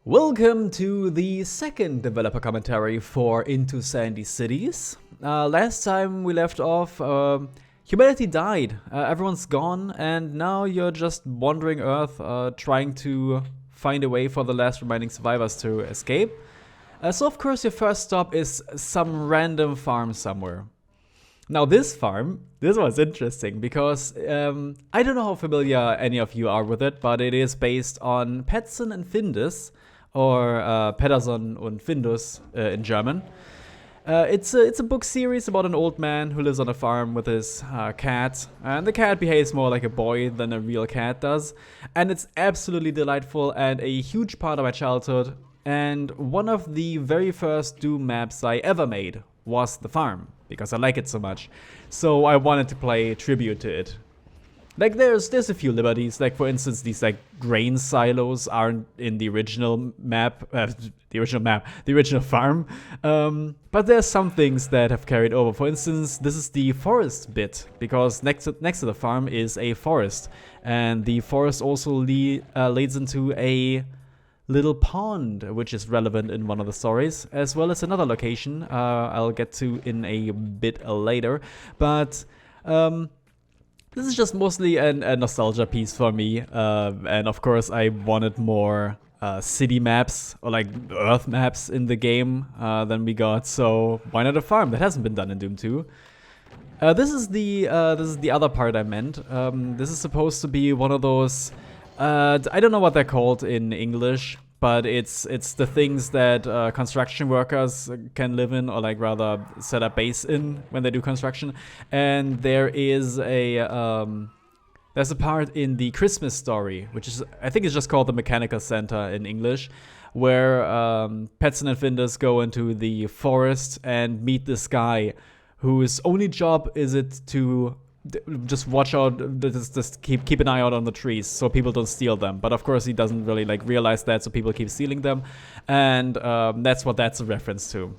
Welcome to the second developer commentary for Into Sandy Cities. Last time we left off, humanity died, everyone's gone, and now you're just wandering Earth, trying to find a way for the last remaining survivors to escape. So of course your first stop is some random farm somewhere. Now this farm, this was interesting because I don't know how familiar any of you are with it, but it is based on Petzen and Findus, or Pedersen und Findus in German. It's a book series about an old man who lives on a farm with his cat, and the cat behaves more like a boy than a real cat does, and it's absolutely delightful and a huge part of my childhood, and one of the very first Doom maps I ever made was the farm, because I like it so much, so I wanted to pay tribute to it. Like there's a few liberties, like for instance these like grain silos aren't in the original map, the original farm, but there's some things that have carried over. For instance, this is the forest bit, because next to the farm is a forest, and the forest also leads into a little pond, which is relevant in one of the stories, as well as another location I'll get to in a bit later, but this is just mostly a nostalgia piece for me, and of course I wanted more city maps, or like Earth maps in the game than we got, so why not a farm? That hasn't been done in Doom 2. This is the other part I meant. This is supposed to be one of those, I don't know what they're called in English, but it's the things that construction workers can live in, or like rather set up base in when they do construction. And there is there's a part in the Christmas story, which is, I think it's just called the Mechanical Center in English, where Petzen and Findus go into the forest and meet this guy whose only job is it to just watch out, just keep an eye out on the trees so people don't steal them. But of course he doesn't really like realize that, so people keep stealing them, and that's what that's a reference to.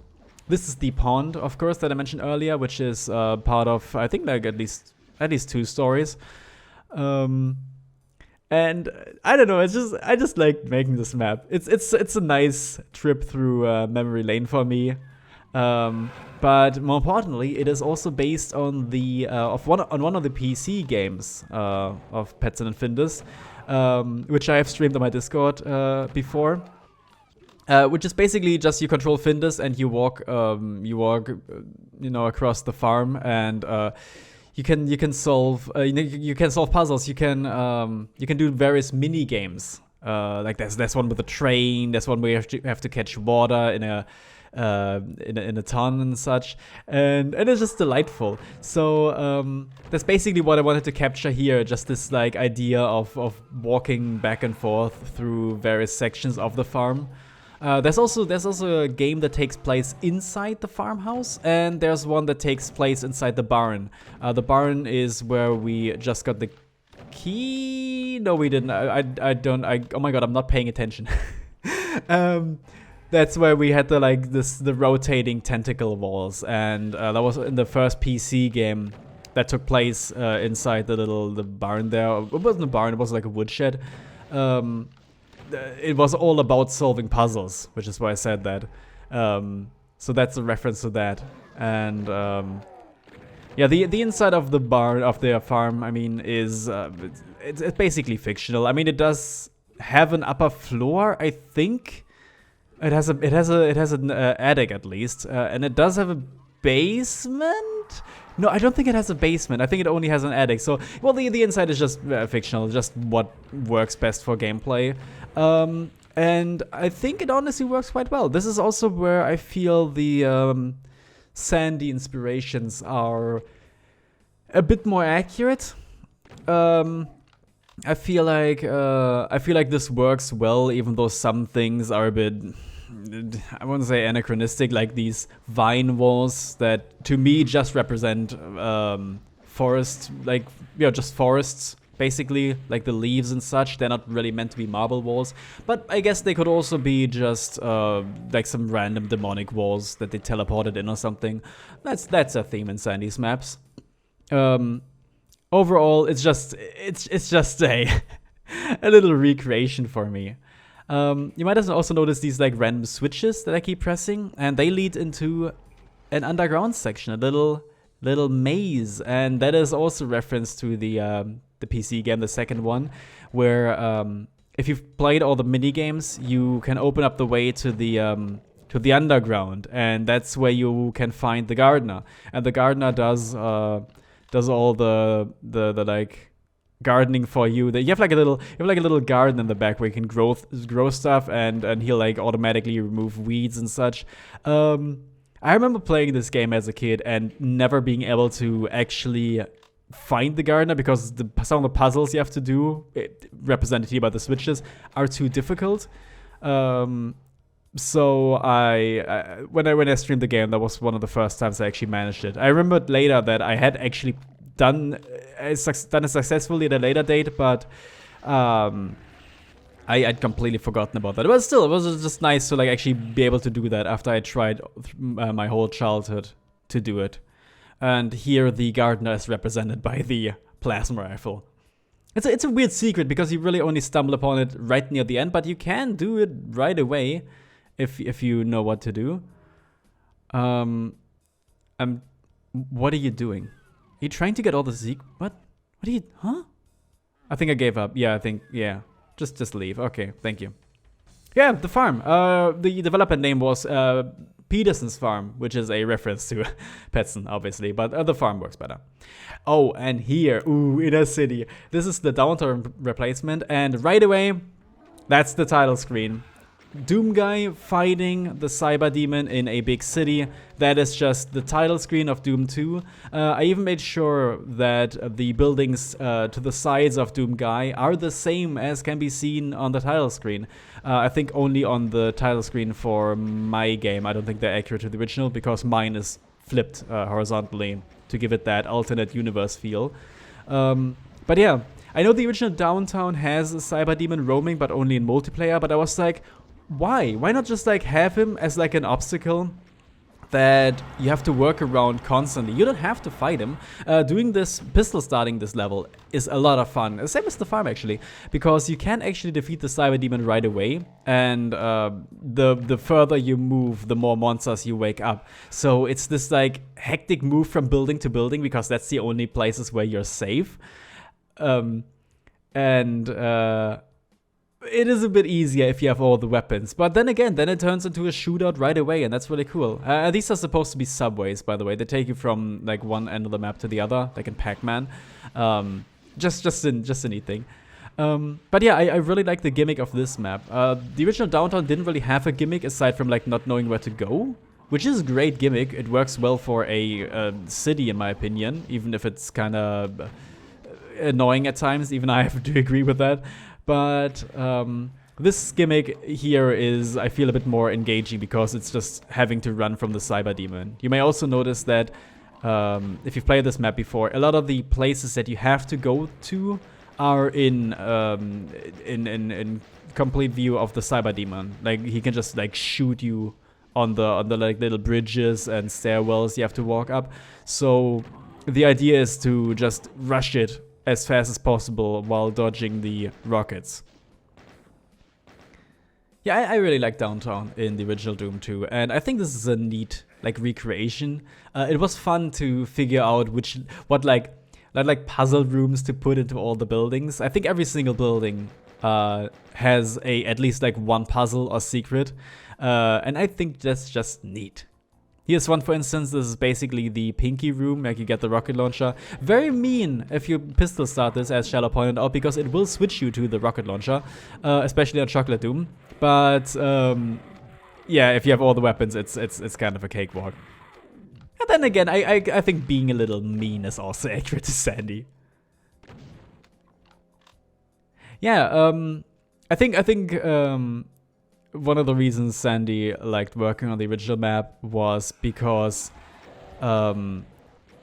This is the pond, of course, that I mentioned earlier, which is part of, I think, like at least 2 stories. And I don't know, I just like making this map. It's a nice trip through memory lane for me. But more importantly, it is also based on the one of the PC games of Petzen and Findus, which I have streamed on my Discord before. Which is basically just you control Findus and you walk across the farm, and you can solve puzzles. You can do various mini games. Like there's one with a train. There's one where you have to catch water in a ton and such, and it's just delightful. So that's basically what I wanted to capture here, just this like idea of walking back and forth through various sections of the farm. There's also a game that takes place inside the farmhouse, and there's one that takes place inside the barn. The barn is where we just got the key. No, we didn't. Oh my god, I'm not paying attention. That's where we had the rotating tentacle walls, and that was in the first PC game that took place inside the barn there. It wasn't a barn; it was like a woodshed. It was all about solving puzzles, which is why I said that. So that's a reference to that, and yeah, the inside of the barn of their farm, I mean, is it's basically fictional. I mean, it does have an upper floor, I think. It has an attic at least, and it does have a basement. No, I don't think it has a basement. I think it only has an attic. So, well, the inside is just fictional, just what works best for gameplay, and I think it honestly works quite well. This is also where I feel the Sandy inspirations are a bit more accurate. I feel like this works well, even though some things are a bit, I wouldn't say anachronistic, like these vine walls that to me just represent forests, like just forests basically, like the leaves and such. They're not really meant to be marble walls, but I guess they could also be just like some random demonic walls that they teleported in or something. That's a theme in Sandy's maps. Overall, it's just a a little recreation for me. You might also notice these like random switches that I keep pressing, and they lead into an underground section, a little maze, and that is also reference to the PC game, the second one, where if you've played all the mini games, you can open up the way to the underground, and that's where you can find the gardener, and the gardener does all the like gardening for you. That you have like a little garden in the back where you can grow stuff, and he'll like automatically remove weeds and such. I remember playing this game as a kid and never being able to actually find the gardener because some of the puzzles you have to do, represented here by the switches, are too difficult. So when I streamed the game, that was one of the first times I actually managed it. I remembered later that I had actually done it successfully at a later date, but I'd completely forgotten about that. But still, it was just nice to like actually be able to do that after I tried my whole childhood to do it. And here the gardener is represented by the plasma rifle. It's a weird secret because you really only stumble upon it right near the end, but you can do it right away if you know what to do. What are you doing? Are you trying to get all the What are you? Huh? I think I gave up. Yeah. Just leave. Okay, thank you. Yeah, the farm. The developer name was Peterson's Farm, which is a reference to Petson, obviously, but the farm works better. Oh, and here, Inner City. This is the downtown replacement, and right away, that's the title screen. Doom guy fighting the cyber demon in a big city. That is just the title screen of Doom 2. I even made sure that the buildings to the sides of Doom guy are the same as can be seen on the title screen. I think only on the title screen for my game. I don't think they're accurate to the original because mine is flipped horizontally to give it that alternate universe feel. But yeah, I know the original Downtown has a cyber demon roaming, but only in multiplayer. But I was like, why? Why not just like have him as like an obstacle that you have to work around constantly? You don't have to fight him. Doing this pistol starting this level is a lot of fun. Same as the farm actually, because you can actually defeat the cyber demon right away, and the further you move, the more monsters you wake up. So it's this like hectic move from building to building because that's the only places where you're safe. It is a bit easier if you have all the weapons. But then again, then it turns into a shootout right away, and that's really cool. These are supposed to be subways, by the way. They take you from like one end of the map to the other, like in Pac-Man. Just a neat thing. But yeah, I really like the gimmick of this map. The original Downtown didn't really have a gimmick aside from like not knowing where to go, which is a great gimmick. It works well for a city, in my opinion, even if it's kind of annoying at times. Even I have to agree with that. But this gimmick here is, I feel, a bit more engaging because it's just having to run from the cyber demon. You may also notice that if you've played this map before, a lot of the places that you have to go to are in complete view of the cyber demon. Like he can just like shoot you on the like little bridges and stairwells you have to walk up. So the idea is to just rush it as fast as possible while dodging the rockets. Yeah, I really like Downtown in the original Doom 2, and I think this is a neat like recreation. It was fun to figure out what puzzle rooms to put into all the buildings. I think every single building has at least like one puzzle or secret, and I think that's just neat. Here's one, for instance. This is basically the Pinky room, like you get the rocket launcher. Very mean if you pistol start this, as Shallow pointed out, because it will switch you to the rocket launcher, especially on Chocolate Doom. But yeah, if you have all the weapons, it's kind of a cakewalk. And then again, I think being a little mean is also accurate to Sandy. Yeah, I think one of the reasons Sandy liked working on the original map was because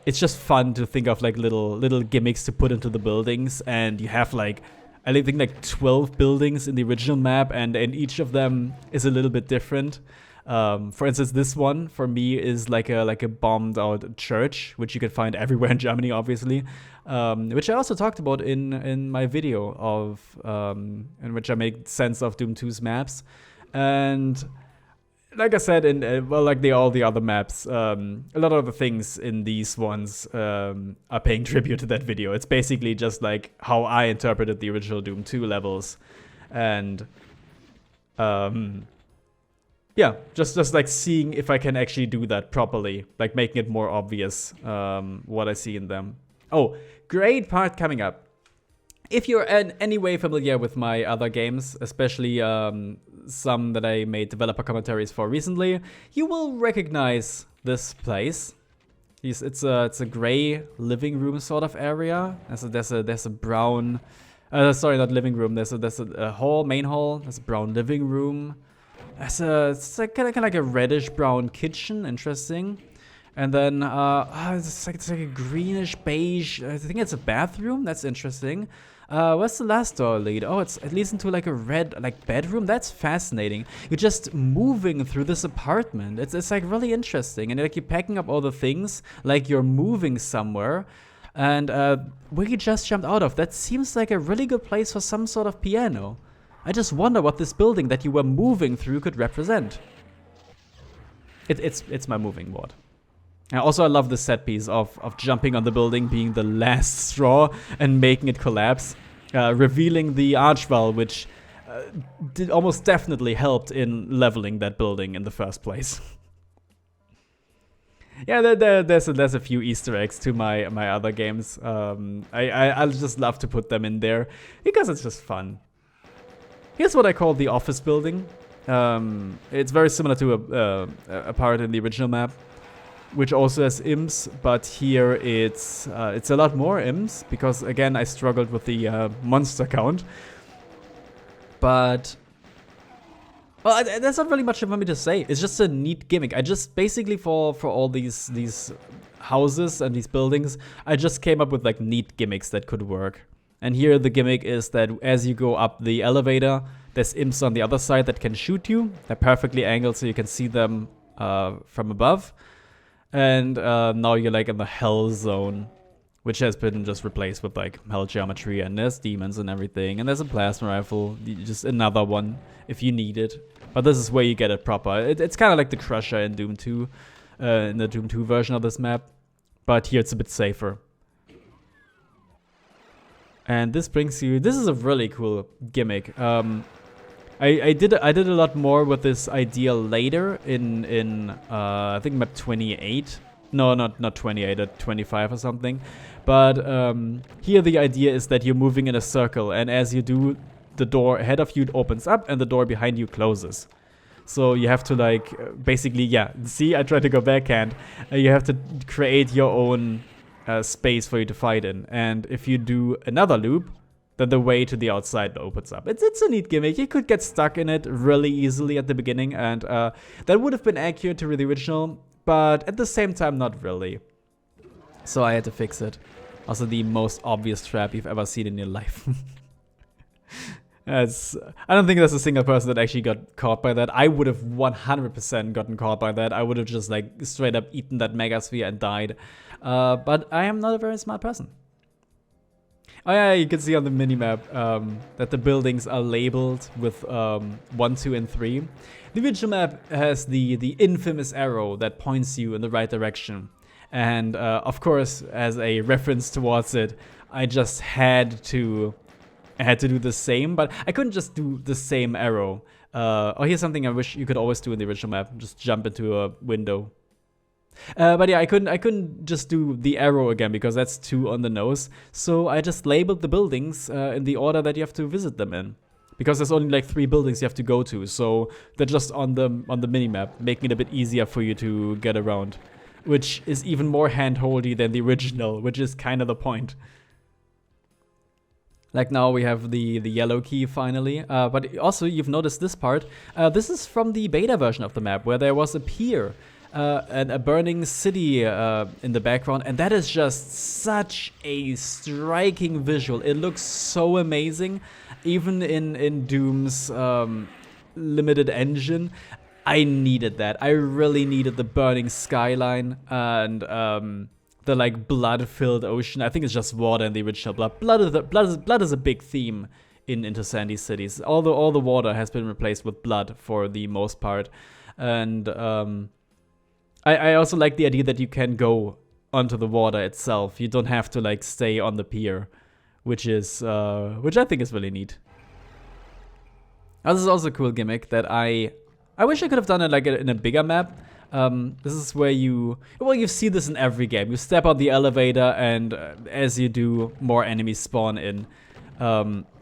it's just fun to think of like little gimmicks to put into the buildings, and you have like I think like 12 buildings in the original map, and each of them is a little bit different. For instance, this one for me is like a bombed out church, which you can find everywhere in Germany, obviously. Which I also talked about in my video of in which I made sense of Doom 2's maps. And like I said, like all the other maps, a lot of the things in these ones are paying tribute to that video. It's basically just like how I interpreted the original Doom 2 levels, and yeah, just like seeing if I can actually do that properly, like making it more obvious what I see in them. Oh, great part coming up. If you're in any way familiar with my other games, especially some that I made developer commentaries for recently, you will recognize this place. It's a gray living room sort of area. There's a brown, sorry, not living room. There's a hall, main hall. There's a brown living room. It's like kind of like a reddish brown kitchen. Interesting. And then it's like a greenish beige. I think it's a bathroom. That's interesting. Where's the last door lead? Oh, it leads into like a red like bedroom. That's fascinating. You're just moving through this apartment. It's like really interesting, and like you're packing up all the things like you're moving somewhere. And where you just jumped out of, that seems like a really good place for some sort of piano. I just wonder what this building that you were moving through could represent. It's my moving board. And also, I love the set piece of jumping on the building being the last straw and making it collapse, revealing the archwall, which almost definitely helped in leveling that building in the first place. Yeah, there's a few Easter eggs to my other games. I just love to put them in there because it's just fun. Here's what I call the office building. It's very similar to a part in the original map, which also has imps, but here it's a lot more imps because again I struggled with the monster count. But well, there's not really much for me to say. It's just a neat gimmick. I just basically for all these houses and these buildings, I just came up with like neat gimmicks that could work. And here the gimmick is that as you go up the elevator, there's imps on the other side that can shoot you. They're perfectly angled so you can see them from above. And now you're like in the hell zone, which has been just replaced with like hell geometry, and there's demons and everything, and there's a plasma rifle, just another one if you need it. But this is where you get it proper. It's kind of like the Crusher in Doom 2, in the Doom 2 version of this map, but here it's a bit safer. And this brings you, this is a really cool gimmick. I did a lot more with this idea later in I think map 28. No, not 28, at 25 or something. But here the idea is that you're moving in a circle, and as you do, the door ahead of you opens up and the door behind you closes. So you have to like basically, yeah. See, I tried to go backhand. You have to create your own space for you to fight in, and if you do another loop, then the way to the outside opens up. It's a neat gimmick. You could get stuck in it really easily at the beginning, and that would have been accurate to the original, but at the same time, not really. So I had to fix it. Also, the most obvious trap you've ever seen in your life. I don't think there's a single person that actually got caught by that. I would have 100% gotten caught by that. I would have just like straight up eaten that megasphere and died. But I am not a very smart person. Oh yeah, you can see on the minimap that the buildings are labeled with 1, 2, and 3. The original map has the infamous arrow that points you in the right direction. And of course, as a reference towards it, I just had to do the same, but I couldn't just do the same arrow. Oh, here's something I wish you could always do in the original map: just jump into a window. But yeah, I couldn't just do the arrow again because that's too on the nose. So I just labeled the buildings in the order that you have to visit them in, because there's only like 3 buildings you have to go to. So they're just on the minimap, making it a bit easier for you to get around, which is even more hand-holdy than the original, which is kind of the point. Like now we have the yellow key finally, but also you've noticed this part. This is from the beta version of the map where there was a pier and a burning city in the background, and that is just such a striking visual. It looks so amazing, even in Doom's limited engine. I needed that. I really needed the burning skyline and the like blood-filled ocean. I think it's just water in the original blood. Blood is a big theme in Into Sandy Cities. All the water has been replaced with blood for the most part, and I also like the idea that you can go onto the water itself. You don't have to like stay on the pier, which I think is really neat. This is also a cool gimmick that I wish I could have done it like in a bigger map. This is where you see this in every game. You step on the elevator, and as you do, more enemies spawn in.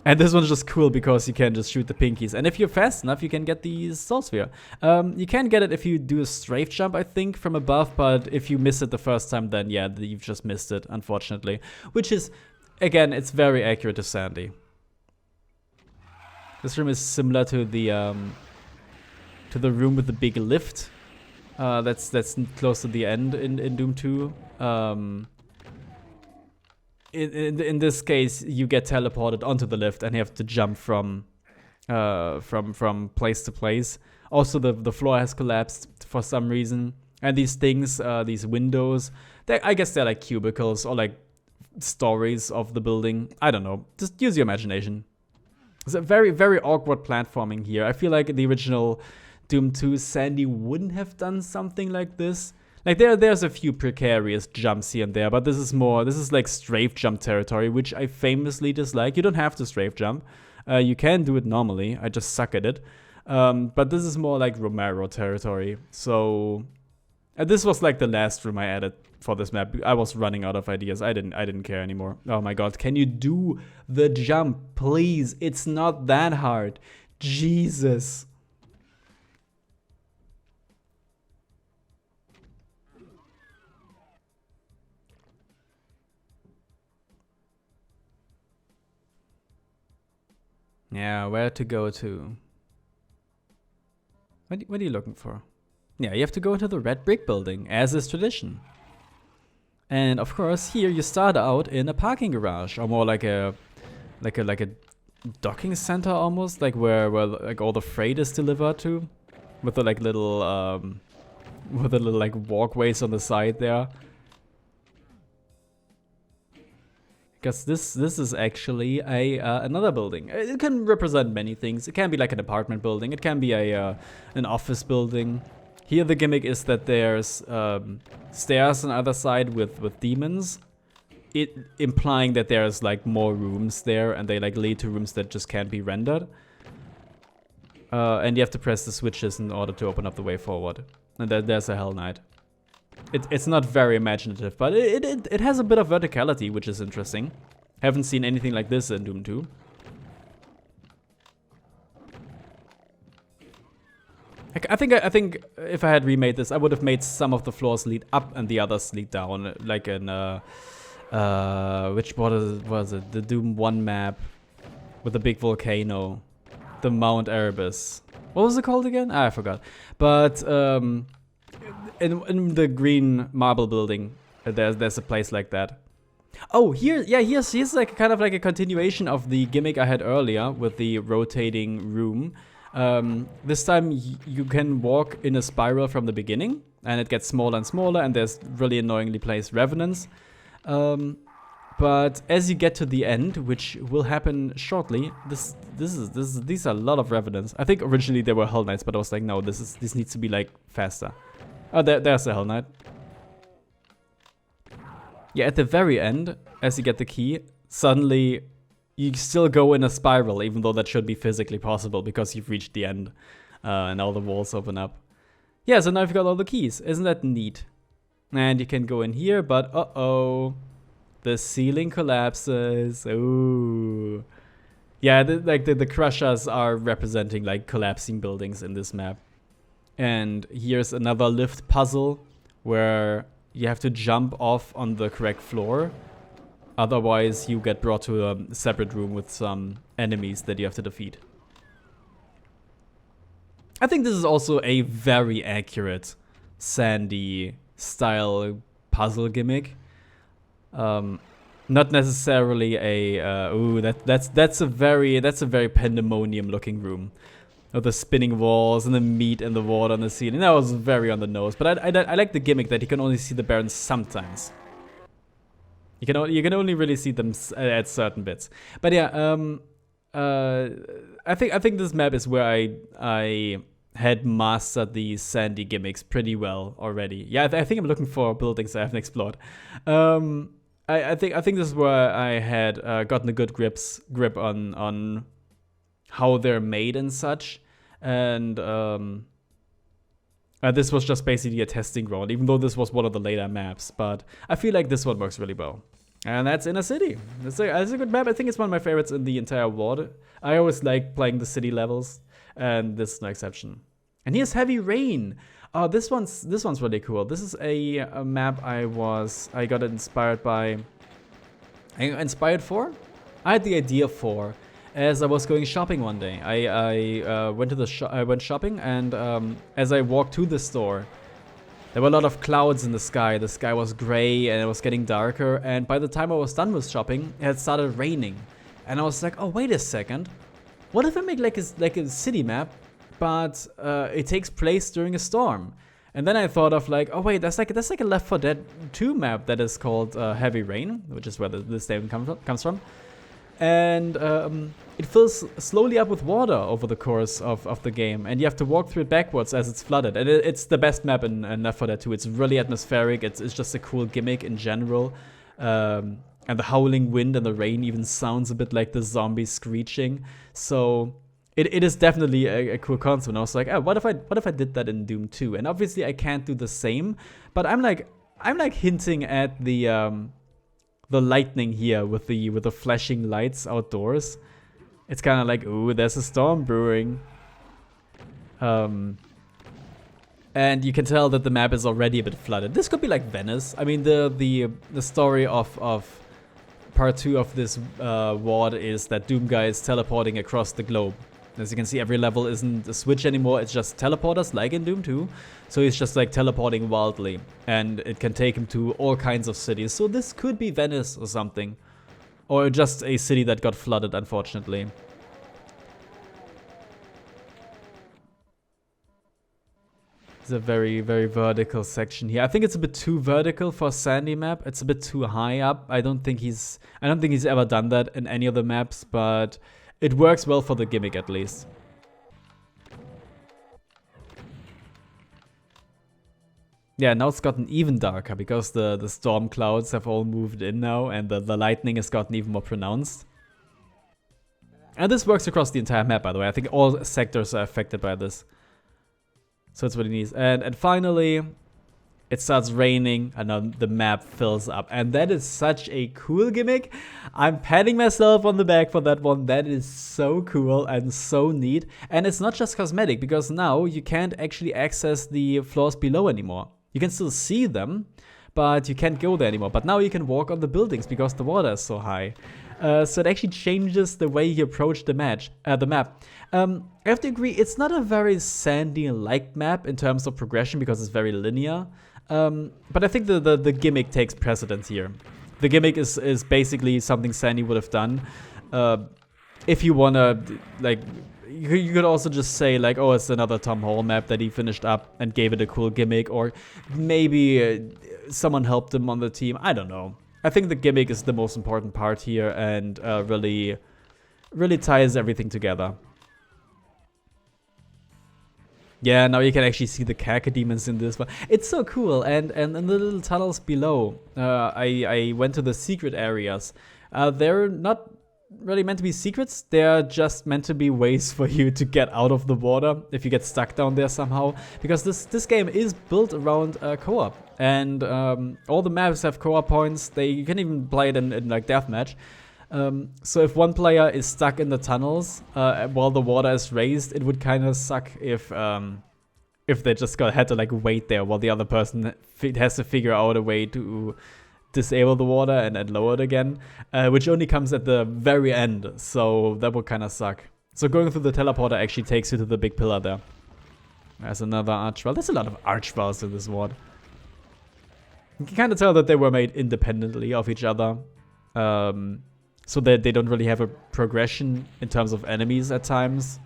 And this one's just cool because you can just shoot the pinkies. And if you're fast enough, you can get the soul sphere. You can get it if you do a strafe jump, I think, from above. But if you miss it the first time, then yeah, you've just missed it, unfortunately. Which is, again, it's very accurate to Sandy. This room is similar to the room with the big lift. That's close to the end in Doom 2. In this case, you get teleported onto the lift and you have to jump from place to place. Also, the floor has collapsed for some reason, and these things, these windows, I guess they're like cubicles or like stories of the building. I don't know. Just use your imagination. It's a very, very awkward platforming here. I feel like the original Doom 2 Sandy wouldn't have done something like this. Like there's a few precarious jumps here and there, but this is like strafe jump territory, which I famously dislike. You don't have to strafe jump. You can do it normally. I just suck at it. But this is more like Romero territory. So this was like the last room I added for this map. I was running out of ideas. I didn't care anymore. Oh my god, can you do the jump, please? It's not that hard. Jesus. Yeah, where to go to? What are you looking for? Yeah, you have to go into the red brick building, as is tradition. And of course, here you start out in a parking garage, or more like a docking center almost, like where like all the freight is delivered to, with the like little like walkways on the side there. Because this is actually another building. It can represent many things. It can be like an apartment building. It can be an office building. Here the gimmick is that there's stairs on either side with demons, implying that there's like more rooms there, and they like lead to rooms that just can't be rendered. And you have to press the switches in order to open up the way forward. And there's a Hell Knight. It's not very imaginative, but it has a bit of verticality, which is interesting. Haven't seen anything like this in Doom 2. I think if I had remade this, I would have made some of the floors lead up and the others lead down, like in which was it? The Doom 1 map with the big volcano, the Mount Erebus. What was it called again? I forgot. But in the green marble building, there's a place like that. Oh, here's like kind of like a continuation of the gimmick I had earlier with the rotating room. This time you can walk in a spiral from the beginning, and it gets smaller and smaller, and there's really annoyingly placed revenants. But as you get to the end, which will happen shortly, these are a lot of revenants. I think originally they were Hell Knights, but I was like, no, this needs to be like faster. Oh, there's the Hell Knight. Yeah, at the very end, as you get the key, suddenly you still go in a spiral, even though that should be physically possible because you've reached the end and all the walls open up. Yeah, so now you've got all the keys. Isn't that neat? And you can go in here, but uh-oh. The ceiling collapses. Ooh. Yeah, the crushers are representing like collapsing buildings in this map. And here's another lift puzzle where you have to jump off on the correct floor. Otherwise, you get brought to a separate room with some enemies that you have to defeat. I think this is also a very accurate Sandy style puzzle gimmick. Not necessarily a that's a very pandemonium looking room. of the spinning walls and the meat and the water on the ceiling. That was very on the nose, but I like the gimmick that you can only see the barons sometimes. You can only really see them at certain bits. But yeah, I think this map is where I had mastered the sandy gimmicks pretty well already. Yeah, I think I'm looking for buildings I haven't explored. I think this is where I had gotten a good grip on how they're made and such, and this was just basically a testing ground, even though this was one of the later maps. But I feel like this one works really well. And that's Inner City. It's a good map. I think it's one of my favorites in the entire world. I always like playing the city levels, and this is no exception. And here's Heavy Rain. Oh, this one's really cool. This is a map I got inspired by. Inspired for? I had the idea for as I was going shopping one day. I went shopping, and as I walked to the store, there were a lot of clouds in the sky. The sky was gray and it was getting darker. And by the time I was done with shopping, it had started raining. And I was like, oh, wait a second. What if I make like a city map, but it takes place during a storm? And then I thought of like, oh wait, that's like a Left 4 Dead 2 map that is called Heavy Rain, which is where this name comes from. And it fills slowly up with water over the course of the game, and you have to walk through it backwards as it's flooded. And it's the best map in Left 4 Dead 2. It's really atmospheric. It's just a cool gimmick in general. And the howling wind and the rain even sounds a bit like the zombie screeching. So it is definitely a cool concept. And I was like, oh, what if I did that in Doom 2? And obviously I can't do the same, but I'm like hinting at the lightning here with the flashing lights outdoors. It's kind of like, ooh, there's a storm brewing. And you can tell that the map is already a bit flooded. This could be like Venice. I mean, the story of part 2 of this WOD is that Doom Guy is teleporting across the globe. As you can see, every level isn't a switch anymore. It's just teleporters, like in Doom 2. So he's just like teleporting wildly, and it can take him to all kinds of cities. So this could be Venice or something, or just a city that got flooded, unfortunately. It's a very, very vertical section here. I think it's a bit too vertical for a sandy map. It's a bit too high up. I don't think he's ever done that in any of the maps, but it works well for the gimmick at least. Yeah, now it's gotten even darker because the storm clouds have all moved in now, and the lightning has gotten even more pronounced. And this works across the entire map, by the way. I think all sectors are affected by this. So it's really neat. And finally, it starts raining, and then the map fills up. And that is such a cool gimmick. I'm patting myself on the back for that one. That is so cool and so neat. And it's not just cosmetic, because now you can't actually access the floors below anymore. You can still see them, but you can't go there anymore. But now you can walk on the buildings because the water is so high. So it actually changes the way you approach the map. I have to agree, it's not a very Sandy-like map in terms of progression because it's very linear. But I think the gimmick takes precedence here. The gimmick is basically something Sandy would have done. If you wanna, like, you could also just say, like, oh, it's another Tom Hall map that he finished up and gave it a cool gimmick, or maybe someone helped him on the team. I don't know. I think the gimmick is the most important part here, and really ties everything together. Yeah, now you can actually see the cacodemons in this one. It's so cool, and in the little tunnels below, I went to the secret areas. They're not really meant to be secrets. They're just meant to be ways for you to get out of the water if you get stuck down there somehow. Because this game is built around co-op, and all the maps have co-op points. You can even play it in like deathmatch. So if one player is stuck in the tunnels while the water is raised, it would kind of suck if they just had to like wait there while the other person has to figure out a way to disable the water and lower it again, which only comes at the very end, so that would kind of suck. So going through the teleporter actually takes you to the big pillar there. There's another archwell. There's a lot of archwells in this world. You can kind of tell that they were made independently of each other. So that they don't really have a progression in terms of enemies at times.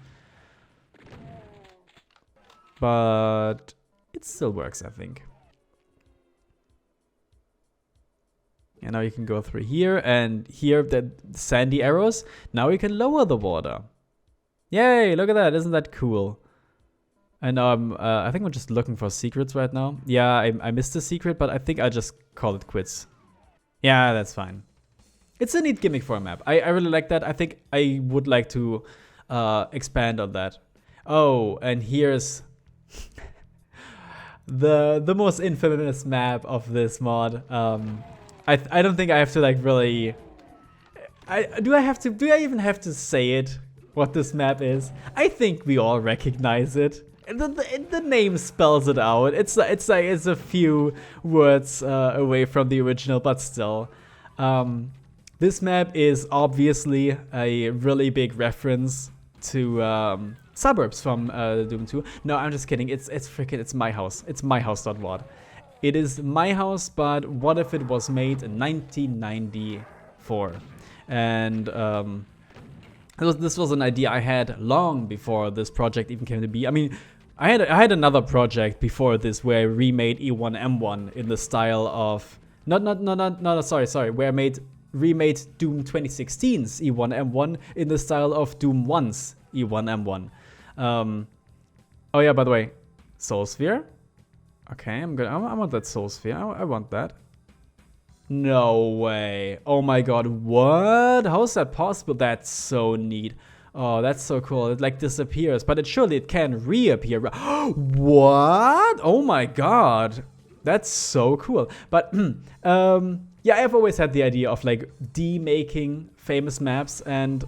but it still works, I think. And now you can go through here, and here the sandy arrows. Now you can lower the water. Yay, look at that, isn't that cool? And now I think we're just looking for secrets right now. Yeah, I missed a secret, but I think I'll just call it quits. Yeah, that's fine. It's a neat gimmick for a map. I really like that. I think I would like to expand on that. Oh, and here's the most infamous map of this mod. I don't think I have to like really. Do I even have to say it? What this map is? I think we all recognize it. The name spells it out. It's a few words away from the original, but still. This map is obviously a really big reference to Suburbs from Doom 2. No, I'm just kidding. It's My House. It's myhouse.wad. It is My House, but what if it was made in 1994? And this was an idea I had long before this project even came to be. I mean, I had another project before this where I remade E1M1 in the style of sorry, where I remade Doom 2016's E1M1 in the style of Doom 1's E1M1. Oh yeah, by the way, Soul Sphere. Okay, I want that Soul Sphere. I want that. No way. Oh my god, what? How is that possible? That's so neat. Oh, that's so cool. It like disappears, but it can reappear. What? Oh my god. That's so cool. But yeah, I've always had the idea of like demaking famous maps, and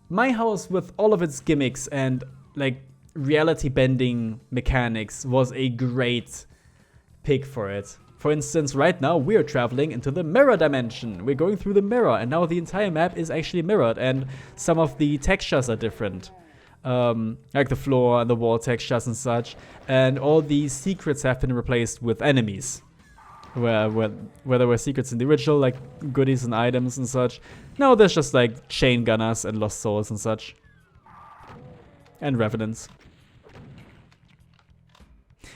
My House with all of its gimmicks and like reality bending mechanics was a great pick for it. For instance, right now we're traveling into the mirror dimension. We're going through the mirror, and now the entire map is actually mirrored, and some of the textures are different. Like the floor and the wall textures and such. And all these secrets have been replaced with enemies. Where there were secrets in the original, like goodies and items and such. Now there's just like chain gunners and lost souls and such. And revenants.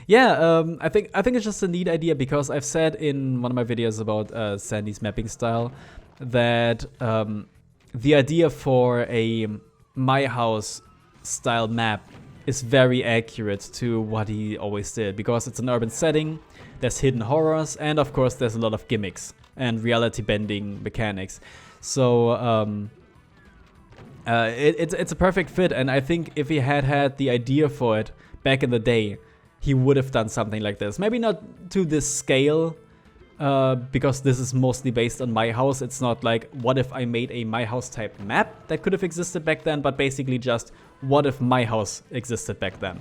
Yeah, I think it's just a neat idea, because I've said in one of my videos about Sandy's mapping style that the idea for a My House style map is very accurate to what he always did, because it's an urban setting, there's hidden horrors, and of course there's a lot of gimmicks and reality bending mechanics. So it's a perfect fit, and I think if he had the idea for it back in the day, he would have done something like this. Maybe not to this scale, because this is mostly based on My House. It's not like, what if I made a My House type map that could have existed back then, but basically just, what if My House existed back then?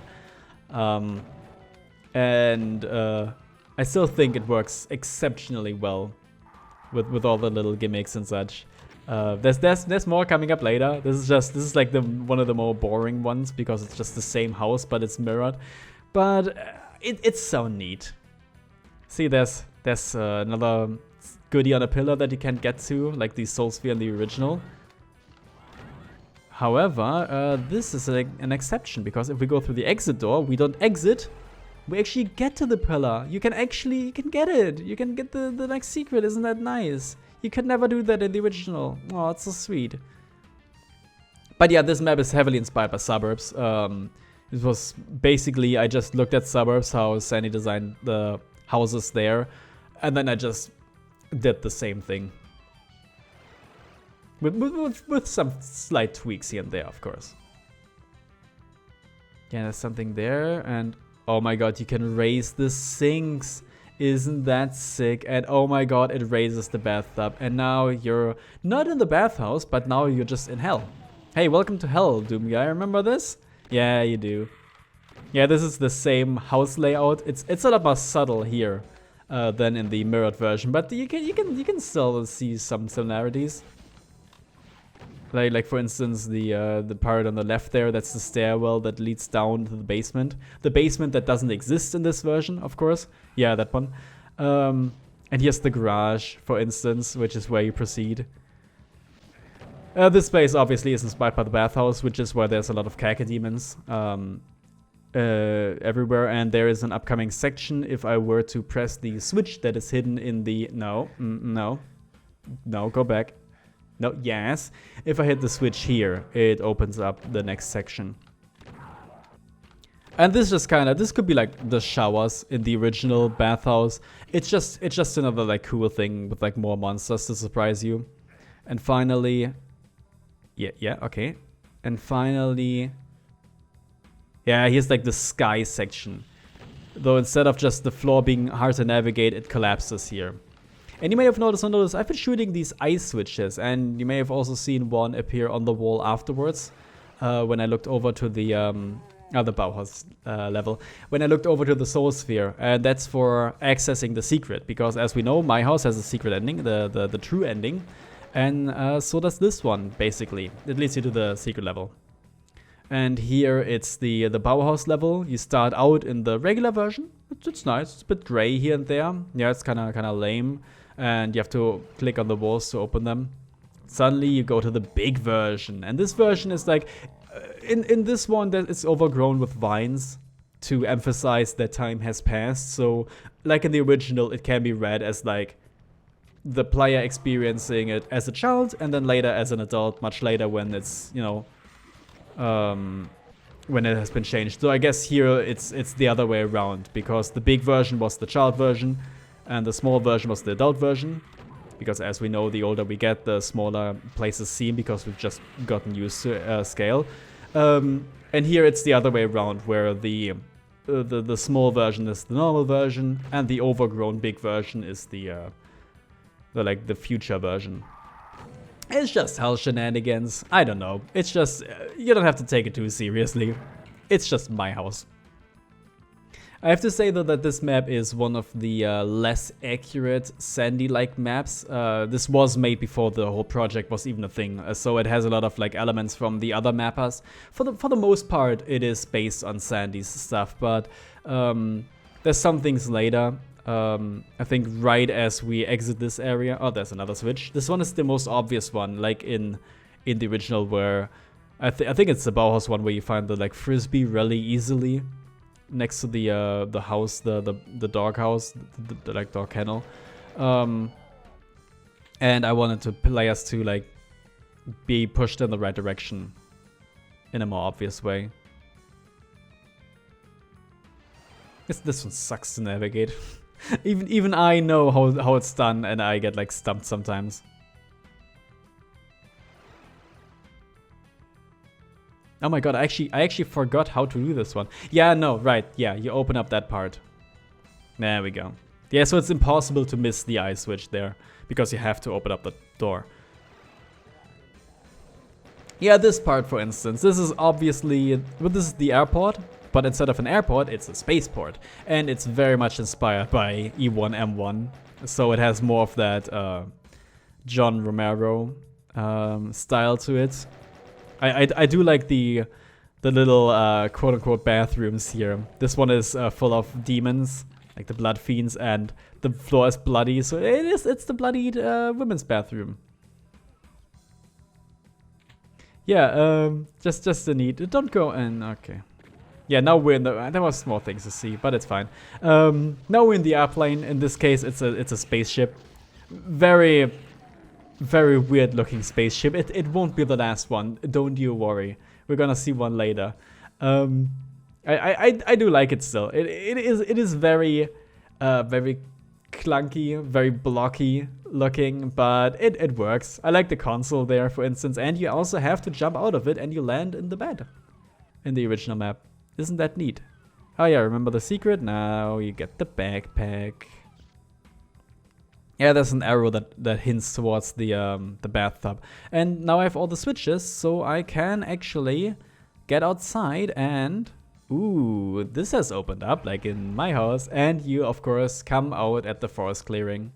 I still think it works exceptionally well with all the little gimmicks and such. There's more coming up later. This is like one of the more boring ones, because it's just the same house, but it's mirrored. But it's so neat. See, there's another goodie on a pillar that you can't get to, like the Soul Sphere in the original. However, this is an exception, because if we go through the exit door, we don't exit. We actually get to the pillar. You can get it. You can get the next secret. Isn't that nice? You could never do that in the original. Oh, it's so sweet. But yeah, this map is heavily inspired by Suburbs. It was basically, I just looked at Suburbs, how Sandy designed the houses there, and then I just did the same thing. With some slight tweaks here and there, of course. Yeah, there's something there, and oh my god, you can raise the sinks. Isn't that sick? And oh my god, it raises the bathtub, and now you're not in the bathhouse, but now you're just in hell. Hey, welcome to hell, Doom guy. Remember this? Yeah, you do. Yeah, this is the same house layout. It's a lot more subtle here than in the mirrored version, but you can still see some similarities. Like for instance, the part on the left there, that's the stairwell that leads down to the basement. The basement that doesn't exist in this version, of course. Yeah, that one. And here's the garage, for instance, which is where you proceed. This space obviously is inspired by the bathhouse, which is where there's a lot of cacodemons. everywhere, and there is an upcoming section if I were to press the switch that is hidden in the... No, go back. No, yes. If I hit the switch here, it opens up the next section. And this just this could be like the showers in the original bathhouse. It's just another like cool thing with like more monsters to surprise you. And finally, yeah, okay. And finally, yeah, here's like the sky section. Though instead of just the floor being hard to navigate, it collapses here. And you may have noticed I've been shooting these ice switches, and you may have also seen one appear on the wall afterwards when I looked over to the Bauhaus level. When I looked over to the Soul Sphere, and that's for accessing the secret, because as we know, my house has a secret ending, the true ending, and so does this one, basically. It leads you to the secret level. And here it's the Bauhaus level. You start out in the regular version. It's nice. It's a bit gray here and there. Yeah, it's kind of lame. And you have to click on the walls to open them. Suddenly you go to the big version. And this version is like... In this one, it's overgrown with vines to emphasize that time has passed. So, like in the original, it can be read as like the player experiencing it as a child and then later as an adult, much later when it's, you know... when it has been changed. So I guess here it's the other way around, because the big version was the child version and the small version was the adult version, because as we know, the older we get, the smaller places seem, because we've just gotten used to scale. And here it's the other way around, where the small version is the normal version and the overgrown big version is the future version. It's just hell shenanigans. I don't know. It's just... you don't have to take it too seriously. It's just my house. I have to say, though, that this map is one of the less accurate Sandy-like maps. This was made before the whole project was even a thing, so it has a lot of like elements from the other mappers. For the most part, it is based on Sandy's stuff, but there's some things later. I think right as we exit this area... Oh, there's another switch. This one is the most obvious one, like in the original, where... I think it's the Bauhaus one where you find the like frisbee really easily next to the house, the dog house, the like dog kennel. And I wanted to players to like be pushed in the right direction in a more obvious way. This one sucks to navigate. Even I know how it's done, and I get like stumped sometimes. Oh my god, I actually forgot how to do this one. Yeah, no, right, yeah, you open up that part. There we go. Yeah, so it's impossible to miss the ice switch there, because you have to open up the door. Yeah, this part, for instance, this is obviously... well, this is the airport. But instead of an airport, it's a spaceport. And it's very much inspired by E1M1. So it has more of that John Romero style to it. I do like the little quote-unquote bathrooms here. This one is full of demons, like the blood fiends, and the floor is bloody. So it's the bloodied women's bathroom. Yeah, just a neat... Don't go in... Okay. Yeah, now we're in the... There was more things to see, but it's fine. Now we're in the airplane. In this case, it's a spaceship. Very, very weird looking spaceship. It won't be the last one. Don't you worry. We're gonna see one later. I do like it still. It is very, very clunky, very blocky looking, but it works. I like the console there, for instance, and you also have to jump out of it and you land in the bed in the original map. Isn't that neat? Oh yeah, remember the secret? Now you get the backpack. Yeah, there's an arrow that hints towards the bathtub. And now I have all the switches, so I can actually get outside and... Ooh, this has opened up, like in my house. And you, of course, come out at the forest clearing.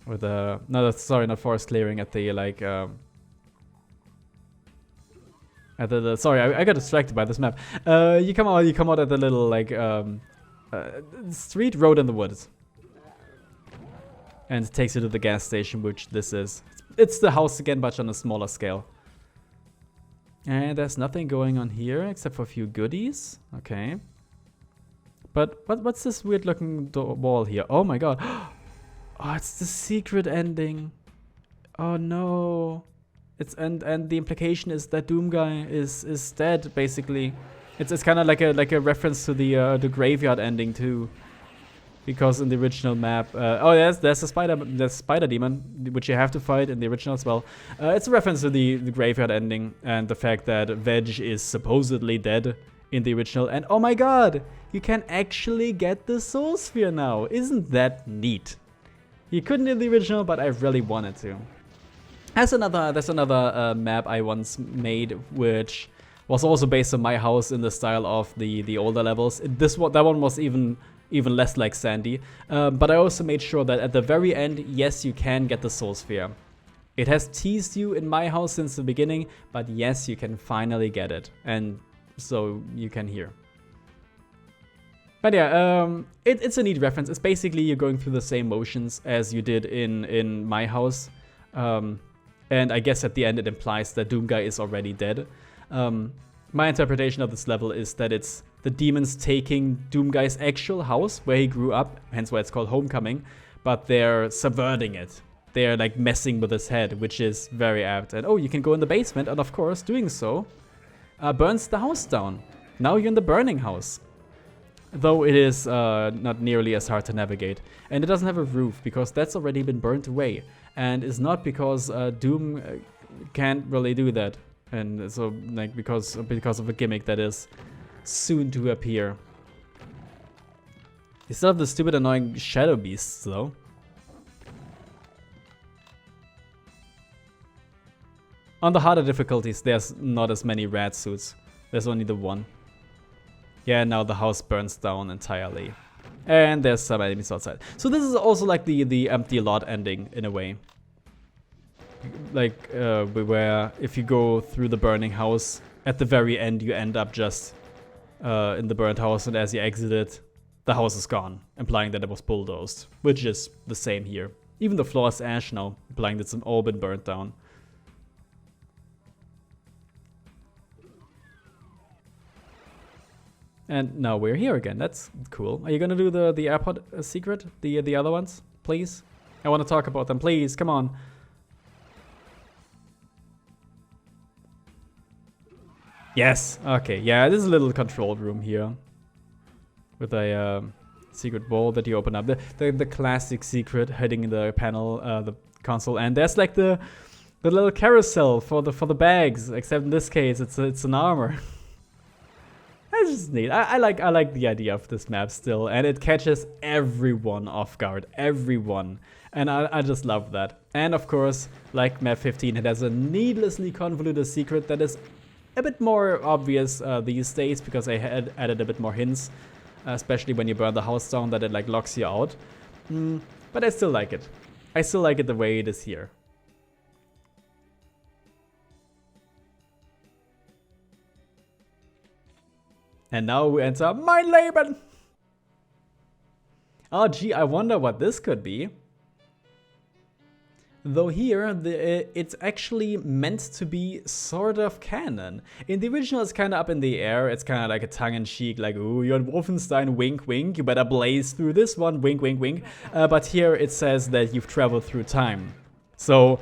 With a... No, sorry, not forest clearing, at the, like... sorry, I got distracted by this map. You come out at the little like street road in the woods, and it takes you to the gas station, which this is. It's the house again, but on a smaller scale. And there's nothing going on here except for a few goodies. Okay. But what's this weird looking wall here? Oh my god. Oh, it's the secret ending. Oh no. And the implication is that Doom Guy is dead, basically. It's kind of like a reference to the graveyard ending too. Because in the original map, there's a spider demon, which you have to fight in the original as well. It's a reference to the graveyard ending and the fact that Veg is supposedly dead in the original. And oh my god, you can actually get the Soul Sphere now. Isn't that neat? You couldn't in the original, but I really wanted to. There's another map I once made, which was also based on my house in the style of the older levels. That one was even less like Sandy. But I also made sure that at the very end, yes, you can get the Soul Sphere. It has teased you in my house since the beginning, but yes, you can finally get it. And so you can hear. But yeah, it's a neat reference. It's basically you're going through the same motions as you did in my house. And I guess at the end it implies that Doom Guy is already dead. My interpretation of this level is that it's the demons taking Doom Guy's actual house where he grew up, hence why it's called Homecoming, but they're subverting it. They're like messing with his head, which is very apt. And oh, you can go in the basement, and of course, doing so burns the house down. Now you're in the burning house. Though it is not nearly as hard to navigate. And it doesn't have a roof, because that's already been burnt away. And it's not because Doom can't really do that. And so, like, because of a gimmick that is soon to appear. You still have the stupid annoying shadow beasts, though. On the harder difficulties, there's not as many rat suits. There's only the one. Yeah, now the house burns down entirely. And there's some enemies outside. So this is also like the empty lot ending, in a way. Like, where if you go through the burning house, at the very end you end up just in the burnt house, and as you exit it, the house is gone, implying that it was bulldozed. Which is the same here. Even the floor is ash now, implying that it's all been burnt down. And now we're here again. That's cool. Are you gonna do the airport secret? The other ones? Please? I wanna talk about them. Please, come on. Yes. Okay, yeah, this is a little control room here. With a secret wall that you open up. The classic secret hiding in the panel, the console. And there's like the little carousel for the bags. Except in this case, it's an armor. It's just neat. I like the idea of this map still, and it catches everyone off guard, everyone. And I just love that. And of course, like map 15, it has a needlessly convoluted secret that is a bit more obvious these days, because I had added a bit more hints, especially when you burn the house down, that it like locks you out. But I still like it. I still like it the way it is here. And now we enter Mein Leben! Oh gee, I wonder what this could be. Though here, it's actually meant to be sort of canon. In the original, it's kind of up in the air. It's kind of like a tongue-in-cheek, like, ooh, you're in Wolfenstein, wink, wink. You better blaze through this one, wink, wink, wink. But here it says that you've traveled through time. So,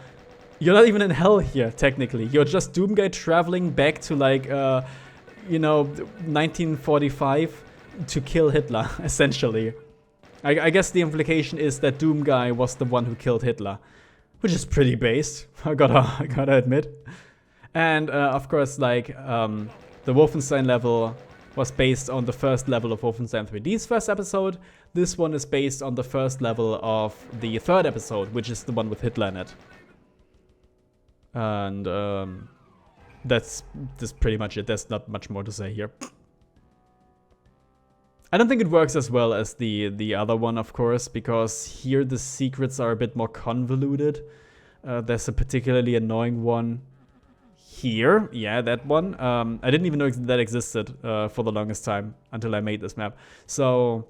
you're not even in hell here, technically. You're just Doom Guy traveling back to, like, you know, 1945 to kill Hitler, essentially. I guess the implication is that Doom Guy was the one who killed Hitler. Which is pretty based, I gotta admit. And of course, like, the Wolfenstein level was based on the first level of Wolfenstein 3D's first episode. This one is based on the first level of the third episode, which is the one with Hitler in it. And that's pretty much it. There's not much more to say here. I don't think it works as well as the other one, of course, because here the secrets are a bit more convoluted. There's a particularly annoying one here. Yeah, that one. I didn't even know that existed for the longest time until I made this map. So,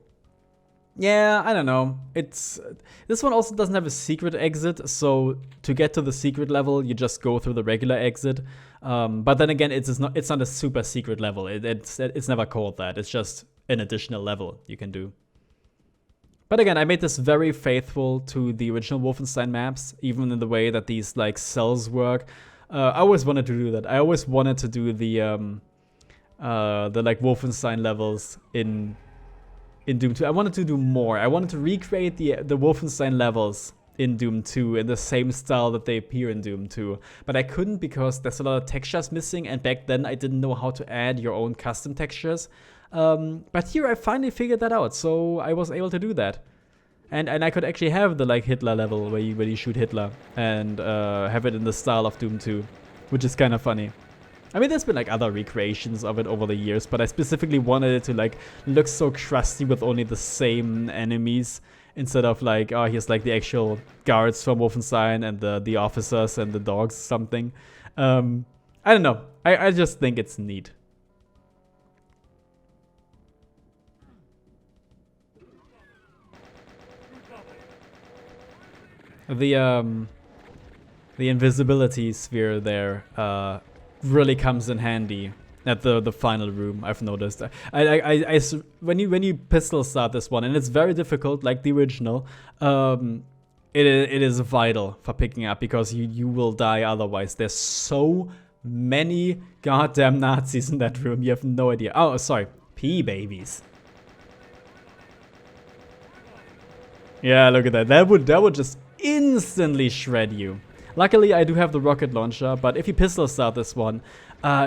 Yeah, I don't know. This one also doesn't have a secret exit, so to get to the secret level, you just go through the regular exit. But then again, it's not a super secret level. It's never called that. It's just an additional level you can do. But again, I made this very faithful to the original Wolfenstein maps, even in the way that these like cells work. I always wanted to do that. I always wanted to do the like Wolfenstein levels in Doom 2. I wanted to do more. I wanted to recreate the Wolfenstein levels in Doom 2 in the same style that they appear in Doom 2. But I couldn't because there's a lot of textures missing, and back then I didn't know how to add your own custom textures. But here I finally figured that out, so I was able to do that. And I could actually have the like Hitler level where you shoot Hitler and have it in the style of Doom 2, which is kind of funny. I mean, there's been like other recreations of it over the years, but I specifically wanted it to like look so crusty with only the same enemies instead of like, oh, here's like the actual guards from Wolfenstein and the officers and the dogs or something. I don't know. I just think it's neat. The invisibility sphere there really comes in handy at the final room. I've noticed. When you pistol start this one, and it's very difficult, like the original. It is vital for picking up because you will die otherwise. There's so many goddamn Nazis in that room. You have no idea. Oh, sorry, pea babies. Yeah, look at that. That would just instantly shred you. Luckily, I do have the rocket launcher, but if you pistol start this one,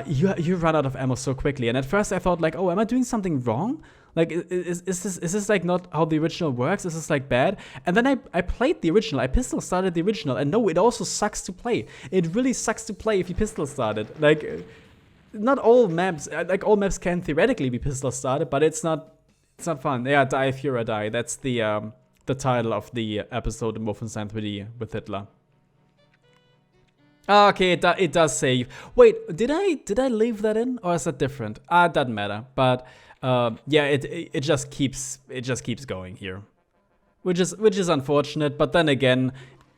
you run out of ammo so quickly. And at first I thought like, oh, am I doing something wrong? Like, is this like not how the original works? Is this like bad? And then I played the original. I pistol started the original, and no, it also sucks to play. It really sucks to play if you pistol started. Like, not all maps, like all maps can theoretically be pistol started, but it's not fun. Yeah, die if you're a die. That's the title of the episode in Wolfenstein 3D with Hitler. Okay, it does save. Wait, did I leave that in, or is that different? It doesn't matter. But yeah, it just keeps going here, which is unfortunate. But then again,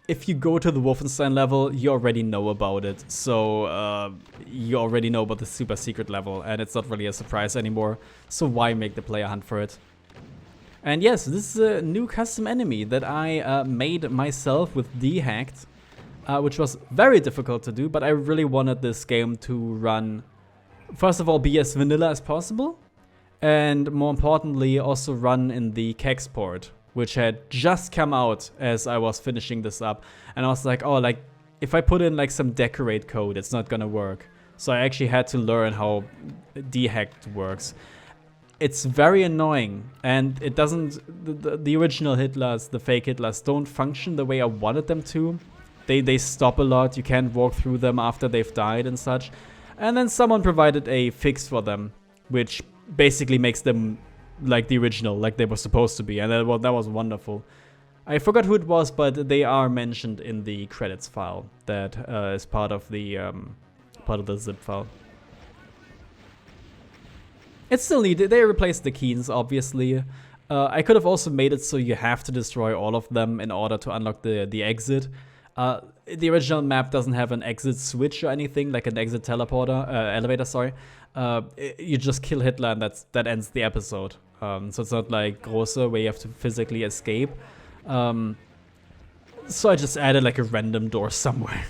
if you go to the Wolfenstein level, you already know about it. So you already know about the super secret level, and it's not really a surprise anymore. So why make the player hunt for it? And yes, this is a new custom enemy that I made myself with Dehacked. Which was very difficult to do, but I really wanted this game to run, first of all, be as vanilla as possible, and more importantly, also run in the Kex port, which had just come out as I was finishing this up. And I was like, oh, like, if I put in like some decorate code, it's not gonna work. So I actually had to learn how Dehacked works. It's very annoying, and it doesn't, the original Hitlers, the fake Hitlers, don't function the way I wanted them to. They stop a lot, you can't walk through them after they've died and such. And then someone provided a fix for them, which basically makes them like the original, like they were supposed to be, and that was wonderful. I forgot who it was, but they are mentioned in the credits file that is part of the zip file. It's still needed. They replaced the keys, obviously. I could have also made it so you have to destroy all of them in order to unlock the exit. The original map doesn't have an exit switch or anything, like an exit teleporter, elevator, sorry. You just kill Hitler and that ends the episode. So it's not like Grosse, where you have to physically escape. So I just added like a random door somewhere.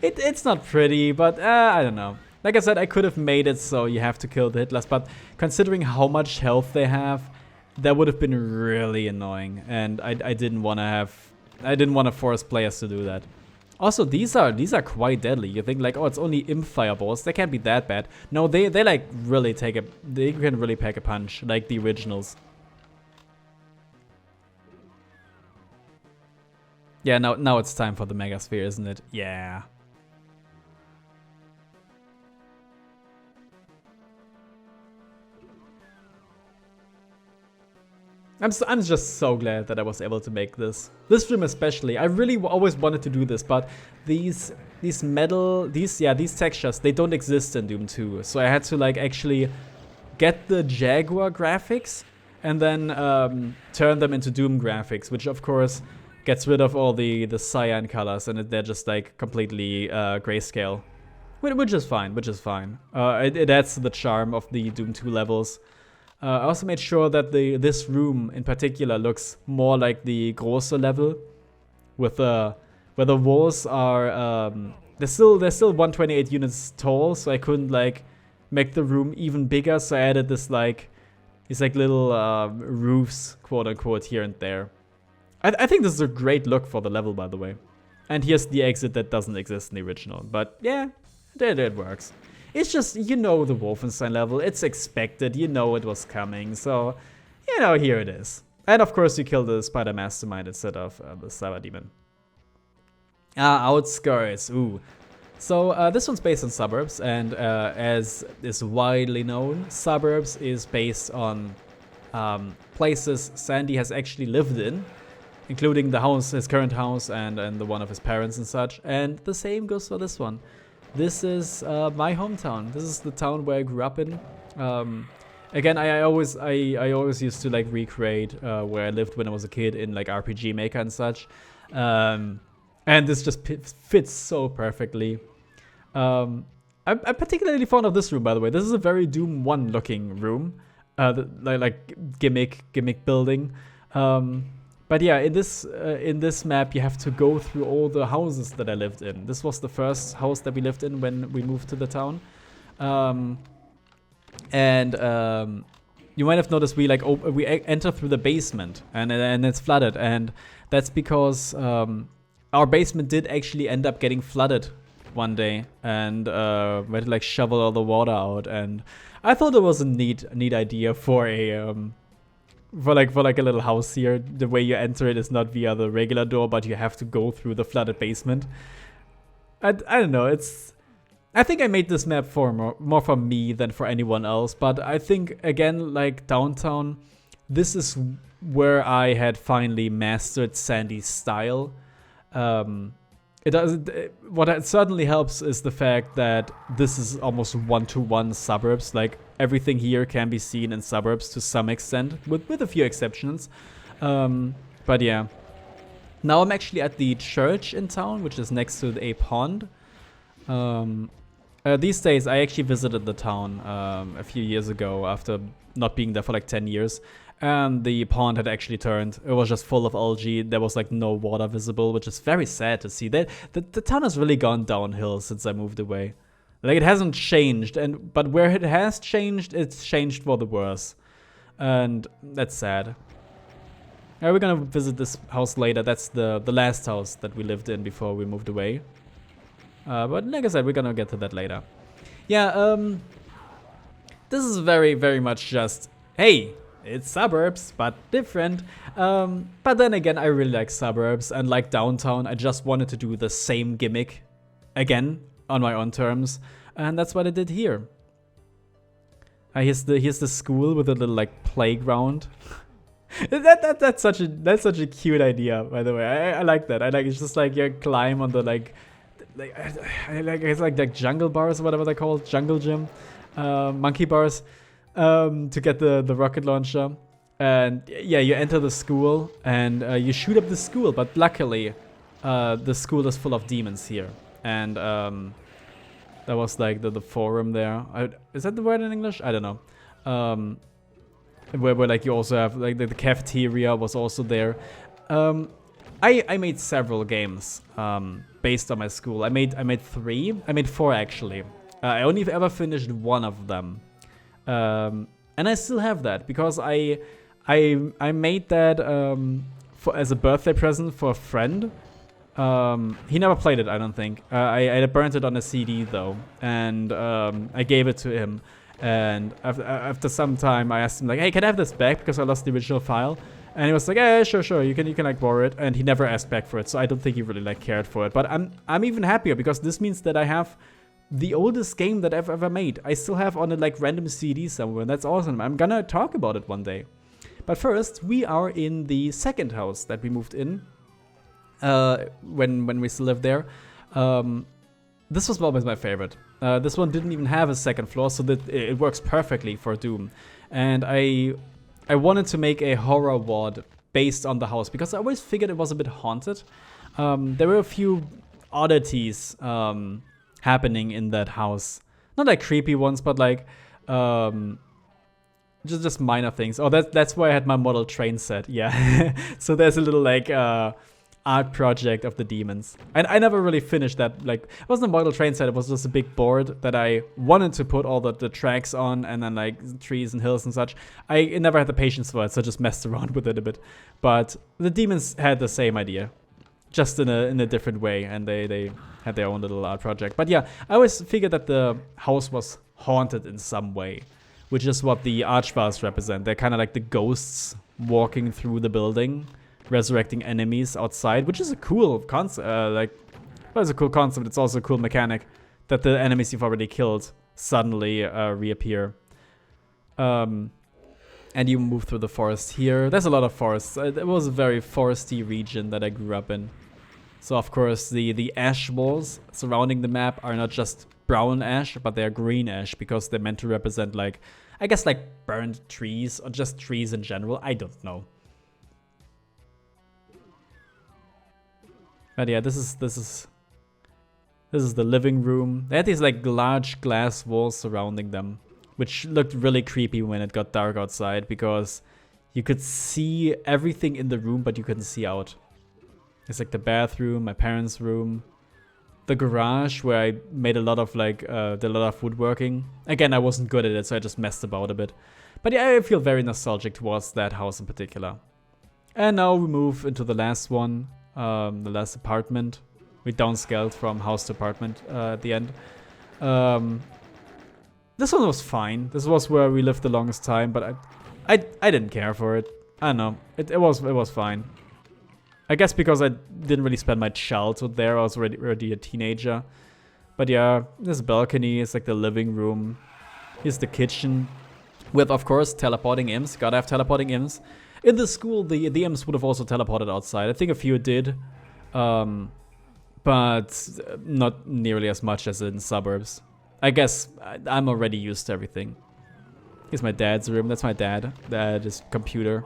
It's not pretty, but I don't know. Like I said, I could have made it so you have to kill the Hitlers, but considering how much health they have, that would have been really annoying, and I didn't want to force players to do that. Also, these are quite deadly. You think like, oh, it's only imp fireballs. They can't be that bad. No, they like really they can really pack a punch, like the originals. Yeah, now it's time for the Megasphere, isn't it? Yeah. I'm just so glad that I was able to make this. This room especially. I really always wanted to do this, but these textures, they don't exist in Doom 2. So I had to like actually get the Jaguar graphics and then turn them into Doom graphics, which of course gets rid of all the cyan colors, and they're just like completely grayscale, which is fine. It adds to the charm of the Doom 2 levels. I also made sure that this room in particular looks more like the Große level, with where the walls are they're still 128 units tall, so I couldn't like make the room even bigger. So I added these little roofs, quote unquote, here and there. I think this is a great look for the level, by the way. And here's the exit that doesn't exist in the original, but yeah, it works. It's just, the Wolfenstein level. It's expected. It was coming. So, here it is. And of course, you kill the Spider Mastermind instead of the Cyber Demon. Outskirts. Ooh. So, this one's based on Suburbs. And as is widely known, Suburbs is based on places Sandy has actually lived in, including the house, his current house, and the one of his parents and such. And the same goes for this one. This is my hometown. This is the town where I grew up in. Again, I always used to like recreate where I lived when I was a kid in like RPG Maker and such. And this just fits so perfectly. I'm particularly fond of this room, by the way. This is a very Doom 1 looking room, like gimmick building. But yeah, in this map, you have to go through all the houses that I lived in. This was the first house that we lived in when we moved to the town, and you might have noticed we enter through the basement, and it's flooded, and that's because our basement did actually end up getting flooded one day, and we had to like shovel all the water out, and I thought it was a neat idea for a for like a little house here. The way you enter it is not via the regular door, but you have to go through the flooded basement. I don't know. I think I made this map for more for me than for anyone else. But I think again, like downtown, this is where I had finally mastered Sandy's style. What it certainly helps is the fact that this is almost one-to-one Suburbs. Like everything here can be seen in Suburbs to some extent, with a few exceptions. But yeah. Now I'm actually at the church in town, which is next to a pond. These days, I actually visited the town a few years ago after not being there for like 10 years. And the pond had actually turned. It was just full of algae. There was like no water visible, which is very sad to see. The town has really gone downhill since I moved away. Like it hasn't changed, but where it has changed, it's changed for the worse. And that's sad. We're gonna visit this house later. That's the last house that we lived in before we moved away. But like I said, we're gonna get to that later. Yeah, this is very, very much just, hey, it's Suburbs, but different. But then again, I really like Suburbs, and like downtown, I just wanted to do the same gimmick again on my own terms, and that's what I did here. Here's the school with a little like playground. That's such a cute idea, by the way. I like that. I like it's just like you climb on the it's like jungle bars or whatever they're called, jungle gym, monkey bars. To get the rocket launcher, and yeah, you enter the school and you shoot up the school, but luckily the school is full of demons here, and that was like the forum there. Is that the word in English? I don't know. Where like you also have like the cafeteria was also there. I made several games based on my school. I made 4 actually. I only ever finished one of them. And I still have that because I made that as a birthday present for a friend. He never played it, I don't think. I burned it on a CD though, and I gave it to him. And after some time, I asked him like, "Hey, can I have this back because I lost the original file?" And he was like, "Yeah, sure, you can like borrow it." And he never asked back for it, so I don't think he really like cared for it. But I'm even happier because this means that I have the oldest game that I've ever made. I still have on a like random CD somewhere, and that's awesome. I'm gonna talk about it one day. But first, we are in the second house that we moved in when we still lived there. This was always my favorite. This one didn't even have a second floor, so that it works perfectly for Doom. And I I wanted to make a horror ward based on the house because I always figured it was a bit haunted. There were a few oddities happening in that house. Not like creepy ones, but like just minor things. Oh, that's why I had my model train set. Yeah. So there's a little like art project of the demons. And I never really finished that. Like, it wasn't a model train set, it was just a big board that I wanted to put all the tracks on, and then like trees and hills and such. I never had the patience for it, so I just messed around with it a bit. But the demons had the same idea, just in a different way, and they had their own little art project. But yeah, I always figured that the house was haunted in some way, which is what the archviles represent. They're kind of like the ghosts walking through the building, resurrecting enemies outside, which is a cool concept. It's a cool concept. It's also a cool mechanic that the enemies you've already killed suddenly reappear. And you move through the forest here. There's a lot of forests. It was a very foresty region that I grew up in. So of course the ash walls surrounding the map are not just brown ash, but they're green ash because they're meant to represent like, I guess like burned trees or just trees in general. I don't know. But yeah, this is the living room. They had these like large glass walls surrounding them, which looked really creepy when it got dark outside because you could see everything in the room, but you couldn't see out. It's like the bathroom, my parents' room, the garage where I made a lot of like did a lot of woodworking. Again, I wasn't good at it, so I just messed about a bit. But yeah, I feel very nostalgic towards that house in particular. And now we move into the last one. The last apartment. We downscaled from house to apartment at the end. This one was fine. This was where we lived the longest time, but I didn't care for it. I don't know. It was fine. I guess because I didn't really spend my childhood there. I was already a teenager. But yeah, this balcony is like the living room. Here's the kitchen. With, of course, teleporting imps. Gotta have teleporting imps. In the school, the imps would have also teleported outside. I think a few did, but not nearly as much as in suburbs. I guess I'm already used to everything. Here's my dad's room. That's my dad. That is computer.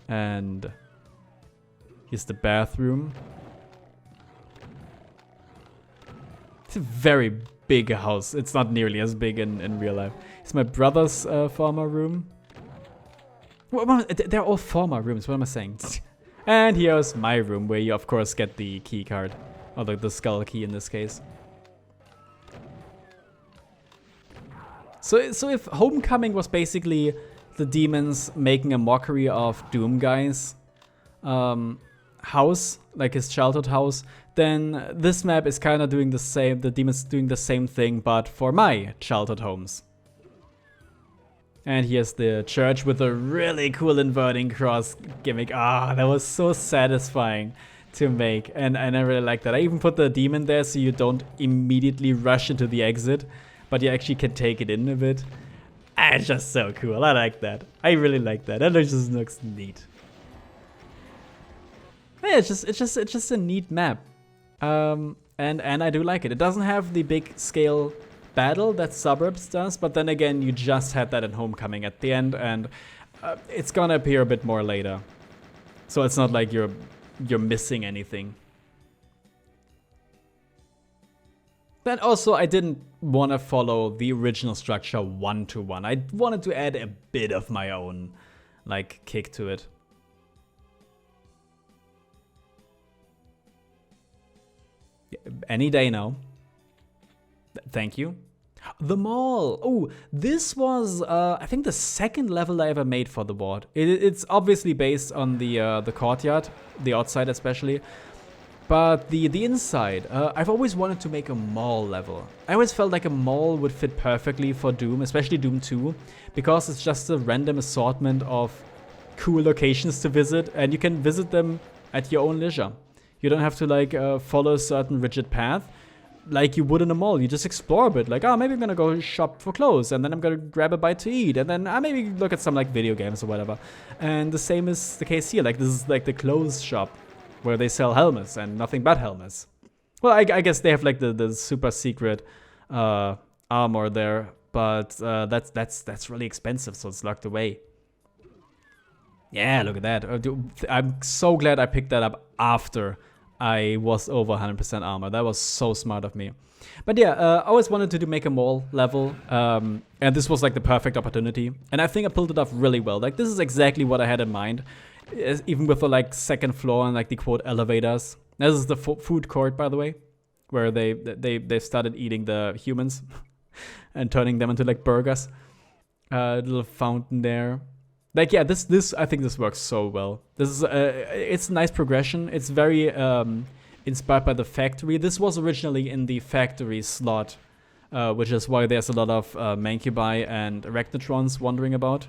And here's the bathroom. It's a very big house. It's not nearly as big in real life. It's my brother's former room. They're all former rooms. What am I saying? And here's my room, where you of course get the key card, or the skull key in this case. So if Homecoming was basically the demons making a mockery of Doom Guy's house, like his childhood house, then this map is kind of doing the same. The demons doing the same thing, but for my childhood homes. And here's the church with a really cool inverting cross gimmick. Ah, that was so satisfying to make, and I really like that. I even put the demon there so you don't immediately rush into the exit, but you actually can take it in a bit. Ah, it's just so cool. I like that. I really like that. That just looks neat. Yeah, it's just a neat map, and I do like it. It doesn't have the big scale battle that Suburbs does, but then again, you just had that in Homecoming at the end, and it's gonna appear a bit more later. So it's not like you're missing anything. But also, I didn't want to follow the original structure one-to-one. I wanted to add a bit of my own, like, kick to it. Any day now. Thank you. The mall. Oh, this was, I think, the second level I ever made for the board. It's obviously based on the courtyard, the outside especially. But the inside, I've always wanted to make a mall level. I always felt like a mall would fit perfectly for Doom, especially Doom 2, because it's just a random assortment of cool locations to visit, and you can visit them at your own leisure. You don't have to like follow a certain rigid path like you would in a mall. You just explore a bit, like, oh, maybe I'm gonna go shop for clothes, and then I'm gonna grab a bite to eat, and then maybe look at some like video games or whatever. And the same is the case here. Like, this is like the clothes shop where they sell helmets and nothing but helmets. Well, I guess they have like the super secret armor there but that's really expensive, so it's locked away. Yeah, look at that. I'm so glad I picked that up after I was over 100% armor. That was so smart of me. But yeah, I always wanted to make a mall level, and this was like the perfect opportunity. And I think I pulled it off really well. Like, this is exactly what I had in mind, even with the like second floor and like the quote elevators. This is the food court, by the way, where they started eating the humans and turning them into like burgers. Little fountain there. Like, yeah, this I think this works so well. This is it's a nice progression. It's very inspired by the factory. This was originally in the factory slot, which is why there's a lot of Mancubi and Arachnotrons wandering about.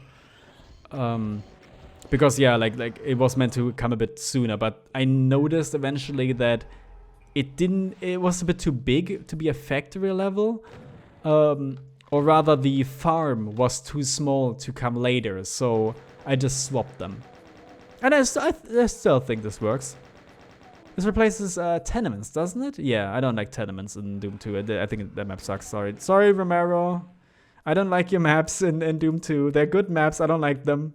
Because yeah, like it was meant to come a bit sooner, but I noticed eventually that it was a bit too big to be a factory level. Or rather, the farm was too small to come later, so I just swapped them. And I still think this works. This replaces tenements, doesn't it? Yeah, I don't like tenements in Doom 2. I think that map sucks, sorry. Sorry, Romero. I don't like your maps in Doom 2. They're good maps, I don't like them.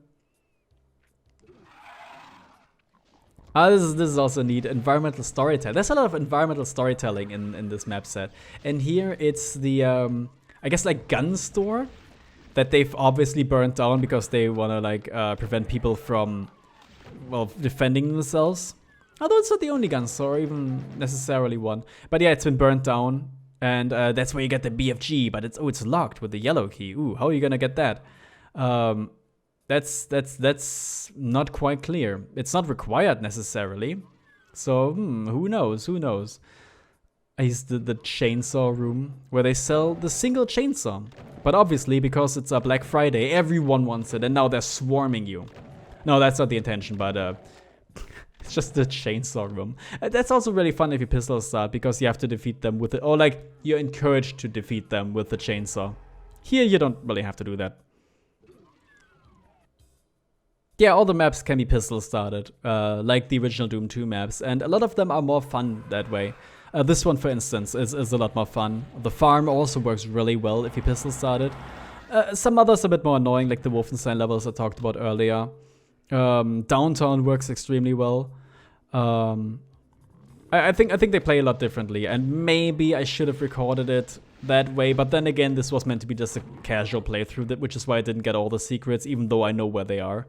This is also neat. Environmental storytelling. There's a lot of environmental storytelling in this map set. And here it's the, I guess, like, gun store that they've obviously burnt down because they want to, like, prevent people from, well, defending themselves. Although it's not the only gun store, or even necessarily one. But yeah, it's been burnt down. And that's where you get the BFG. But it's locked with the yellow key. Ooh, how are you gonna get that? That's not quite clear. It's not required necessarily. So, who knows? Who knows? Is the chainsaw room where they sell the single chainsaw. But obviously, because it's a Black Friday, everyone wants it, and now they're swarming you. No, that's not the intention, but it's just the chainsaw room. That's also really fun if you pistol start, because you have to defeat them with it, or like you're encouraged to defeat them with the chainsaw. Here, you don't really have to do that. Yeah, all the maps can be pistol started, like the original Doom 2 maps, and a lot of them are more fun that way. This one, for instance, is a lot more fun. The farm also works really well if you pistol start it. Some others are a bit more annoying, like the Wolfenstein levels I talked about earlier. Downtown works extremely well. I think they play a lot differently, and maybe I should have recorded it that way, but then again, this was meant to be just a casual playthrough, which is why I didn't get all the secrets, even though I know where they are.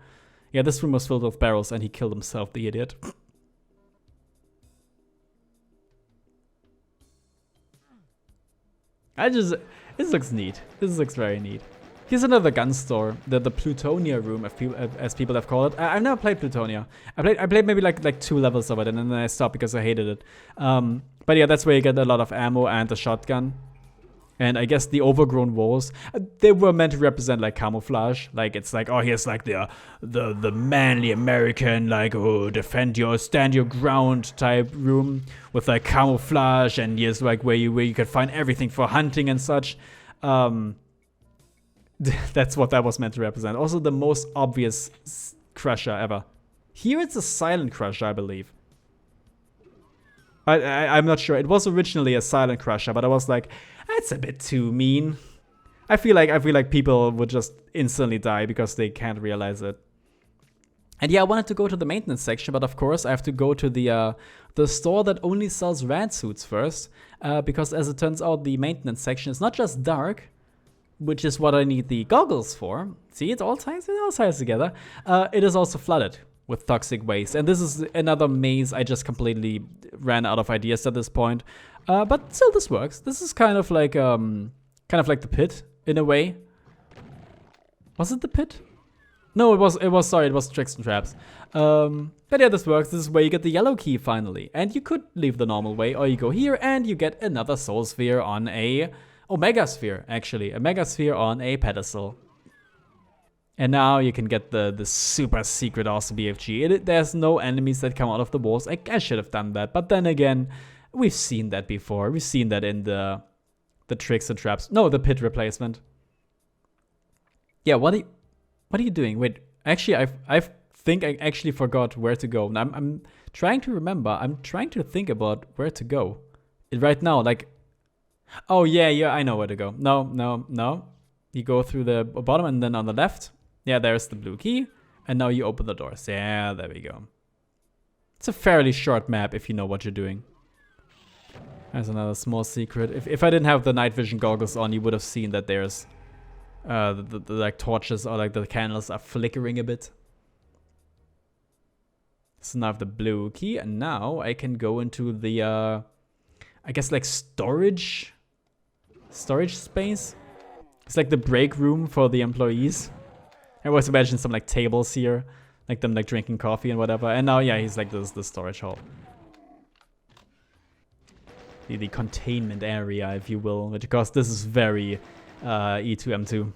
Yeah, this room was filled with barrels, and he killed himself, the idiot. This looks neat. This looks very neat. Here's another gun store, the Plutonia room, as people have called it. I've never played Plutonia. I played maybe like 2 levels of it, and then I stopped because I hated it. But yeah, that's where you get a lot of ammo and a shotgun. And I guess the overgrown walls, they were meant to represent like camouflage. Like, it's like, oh, here's like the manly American, like, oh, stand your ground type room with like camouflage, and here's like where you can find everything for hunting and such. That's what that was meant to represent. Also, the most obvious crusher ever. Here it's a silent crusher, I believe. I'm not sure. It was originally a silent crusher, but I was like, that's a bit too mean. I feel like people would just instantly die because they can't realize it. And yeah, I wanted to go to the maintenance section, but of course I have to go to the store that only sells rad suits first, because as it turns out, the maintenance section is not just dark, which is what I need the goggles for. See, it all ties together. It is also flooded with toxic waste, and this is another maze. I just completely ran out of ideas at this point. But still, this works. This is kind of like the pit in a way. Was it the pit? No, it was tricks and traps. But yeah, this works. This is where you get the yellow key finally, and you could leave the normal way, or you go here and you get another soul sphere on a Omega sphere, actually, a mega sphere on a pedestal. And now you can get the super secret awesome BFG. There's no enemies that come out of the walls. I should have done that, but then again, we've seen that before. We've seen that in the tricks and traps. No, the pit replacement. Yeah, what are you doing? Wait, actually, I think I actually forgot where to go. I'm trying to remember. I'm trying to think about where to go right now. Like, oh yeah, I know where to go. No. You go through the bottom and then on the left. Yeah, there's the blue key. And now you open the doors. Yeah, there we go. It's a fairly short map if you know what you're doing. There's another small secret. If I didn't have the night vision goggles on, you would have seen that there's the like torches or like the candles are flickering a bit. So now I have the blue key, and now I can go into the I guess like storage space. It's like the break room for the employees. I always imagine some like tables here, like them like drinking coffee and whatever. And now, yeah, he's like the storage hall. The containment area, if you will, because this is very E2M2.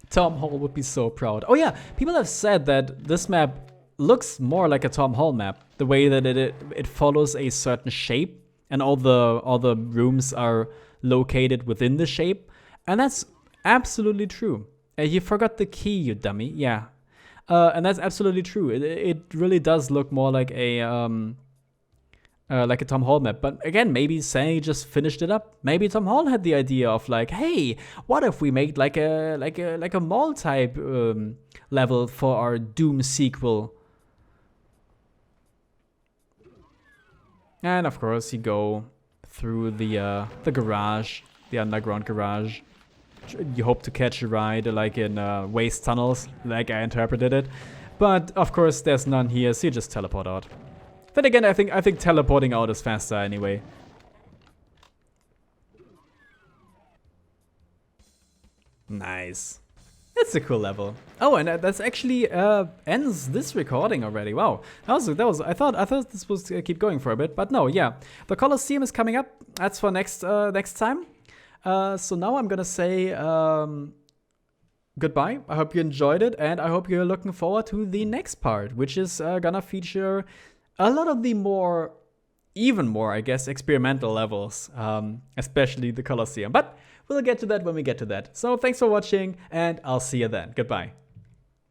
Tom Hall would be so proud. Oh yeah, people have said that this map looks more like a Tom Hall map. The way that it follows a certain shape, and all the rooms are located within the shape, and that's absolutely true. You forgot the key, you dummy. Yeah, and that's absolutely true. It really does look more like a Tom Hall map. But again, maybe Sandy just finished it up. Maybe Tom Hall had the idea of like, hey, what if we made like a mall type level for our Doom sequel? And of course, you go through the garage, the underground garage. You hope to catch a ride like in waste tunnels, like I interpreted it. But of course, there's none here, so you just teleport out. Then again, I think teleporting out is faster anyway. Nice. It's a cool level. Oh, and that's actually ends this recording already. Wow, that was. I thought this was keep going for a bit, but no. Yeah, the Colosseum is coming up. That's for next time. So now I'm gonna say goodbye. I hope you enjoyed it, and I hope you're looking forward to the next part, which is gonna feature a lot of the even more, I guess, experimental levels, especially the Colosseum. But we'll get to that when we get to that. So thanks for watching, and I'll see you then. Goodbye.